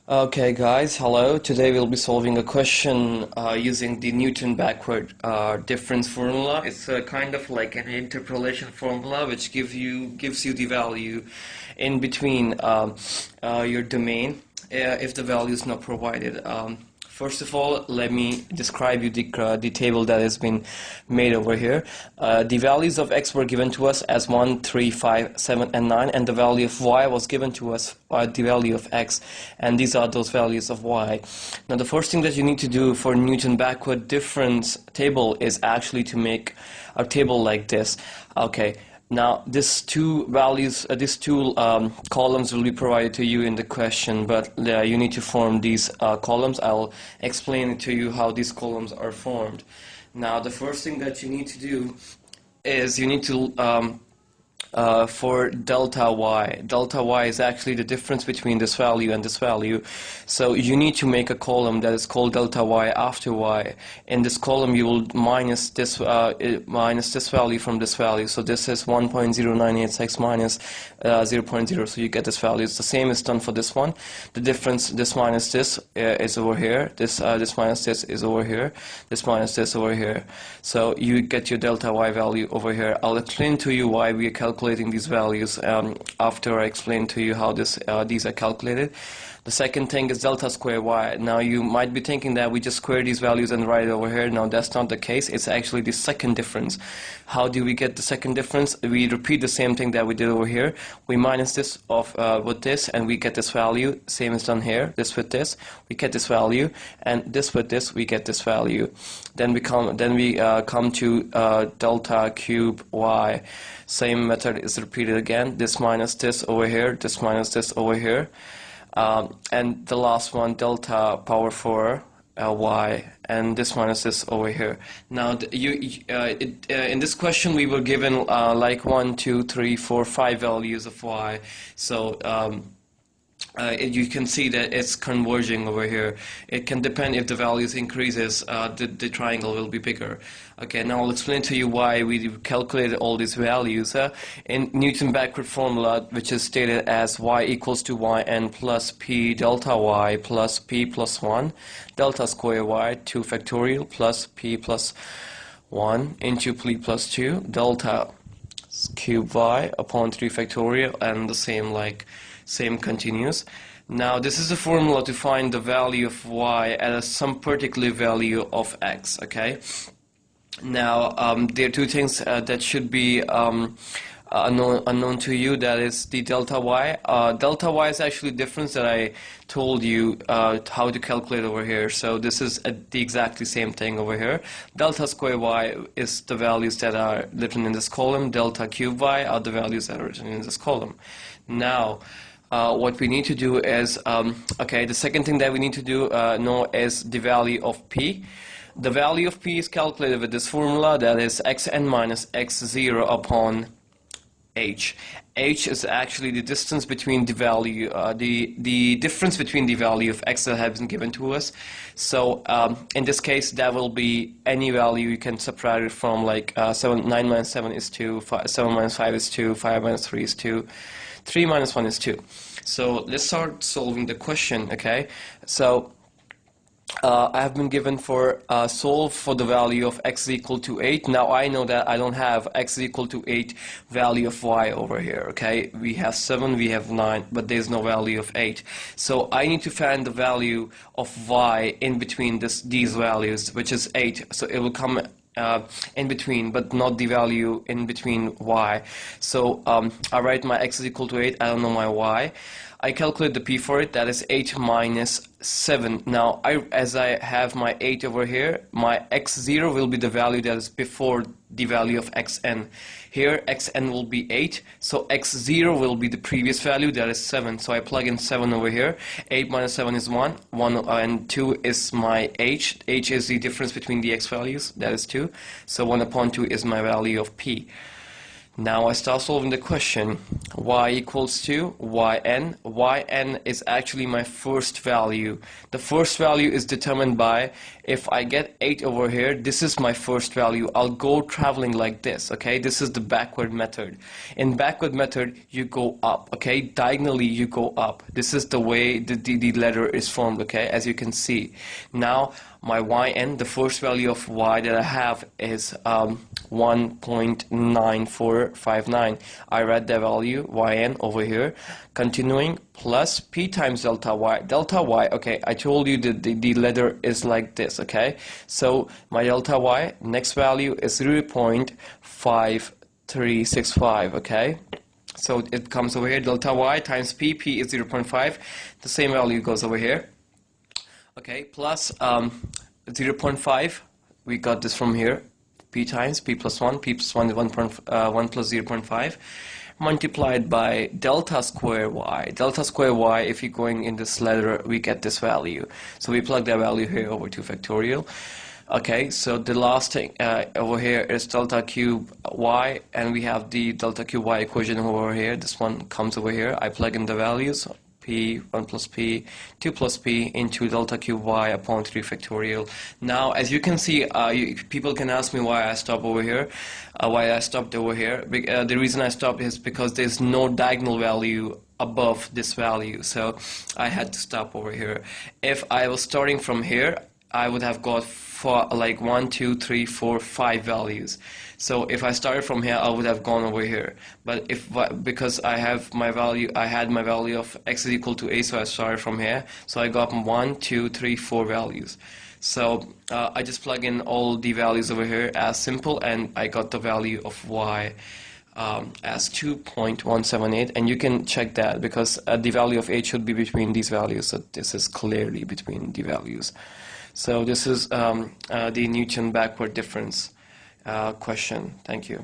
Okay guys, hello. Today we'll be solving a question using the Newton backward difference formula. It's kind of like an interpolation formula which gives you the value in between your domain if the value is not provided. First of all, let me describe you the table that has been made over here. The values of x were given to us as 1, 3, 5, 7, and 9, and the value of y was given to us the value of x, and these are those values of y. Now, the first thing that you need to do for Newton backward difference table is actually to make a table like this. Okay. Now, these two values, columns will be provided to you in the question, but you need to form these columns. I'll explain to you how these columns are formed. Now, the first thing that you need to do is you need to for delta y is actually the difference between this value and this value. So you need to make a column that is called delta y after y. In this column you will minus this value from this value. So this is 1.098x minus 0.0, so you get this value. It's the same is done for this one. The difference, this minus this is over here, this minus this is over here, this minus this over here. So you get your delta y value over here. I'll explain to you why we are calculating these values after I explain to you how these are calculated. The second thing is delta square y. Now you might be thinking that we just square these values and write it over here. No, that's not the case. It's actually the second difference. How do we get the second difference? We repeat the same thing that we did over here. We minus this off with this, and we get this value. Same is done here. This with this, we get this value, and this with this, we get this value. Then we come to delta cube y. Same method is repeated again. This minus this over here. This minus this over here. And the last one, delta power 4 y, and this minus this over here. Now, in this question, we were given like 1, 2, 3, 4, 5 values of y. So you can see that it's converging over here. It can depend if the values increases, the triangle will be bigger. Okay, now I'll explain to you why we calculated all these values. In Newton backward formula, which is stated as y equals to yn plus p delta y plus p plus 1 delta square y 2 factorial plus p plus 1 into p plus 2 delta cube y upon 3 factorial, and the same continues. Now, this is the formula to find the value of y at some particular value of x. Okay. Now, there are two things that should be unknown to you. That is the delta y. Delta y is actually difference that I told you how to calculate over here. So this is the exactly same thing over here. Delta square y is the values that are written in this column. Delta cube y are the values that are written in this column. Now, what we need to do is, the second thing that we need to do know is the value of p. The value of p is calculated with this formula, that is xn minus x0 upon h. H is actually the distance between the value, the difference between the value of x that has been given to us. So in this case, that will be any value you can subtract it from, like 9 minus 7 is 2, 7 minus 5 is 2, 5 minus 3 is 2. 3 minus 1 is 2. So let's start solving the question, okay? So I have been given for solve for the value of x is equal to 8. Now I know that I don't have x is equal to 8 value of y over here, okay? We have 7, we have 9, but there's no value of 8. So I need to find the value of y in between these values, which is 8. So it will come in between, but not the value in between y. So I write my x is equal to 8, I don't know my y. I calculate the p for it, that is 8 minus 7. Now, as I have my 8 over here, my x0 will be the value that is before the value of xn. Here, xn will be 8, so x0 will be the previous value, that is 7. So I plug in 7 over here. 8 minus 7 is 1, 1 and 2 is my h. H is the difference between the x values, that is 2. So 1 upon 2 is my value of p. Now I start solving the question. Y equals to yn. Yn is actually my first value. The first value is determined by, if I get 8 over here, this is my first value. I'll go traveling like this, okay? This is the backward method. In backward method, you go up, okay? Diagonally, you go up. This is the way the letter is formed, okay? As you can see. Now, my yn, the first value of y that I have is 1.9459. I read the value yn over here. Continuing, plus p times delta y. Delta y, okay, I told you that the letter is like this, okay? So my delta y, next value is 0.5365, okay? So it comes over here, delta y times p is 0.5. The same value goes over here. Okay, plus 0.5, we got this from here, p times p plus 1 is 1 plus 0.5, multiplied by delta square y. Delta square y, if you're going in this letter, we get this value. So we plug that value here over to factorial. Okay, so the last thing over here is delta cube y, and we have the delta cube y equation over here. This one comes over here. I plug in the values. P, 1 plus P, 2 plus P into delta cube y upon 3 factorial. Now, as you can see, people can ask me why I stopped over here, The reason I stopped is because there's no diagonal value above this value, so I had to stop over here. If I was starting from here, I would have got like 1, 2, 3, 4, 5 values. So if I started from here, I would have gone over here. But because I had my value of x is equal to a, so I started from here. So I got 1, 2, 3, 4 values. So I just plug in all the values over here as simple, and I got the value of y as 2.178, and you can check that because the value of h should be between these values. So this is clearly between the values. So this is the Newton backward difference question. Thank you.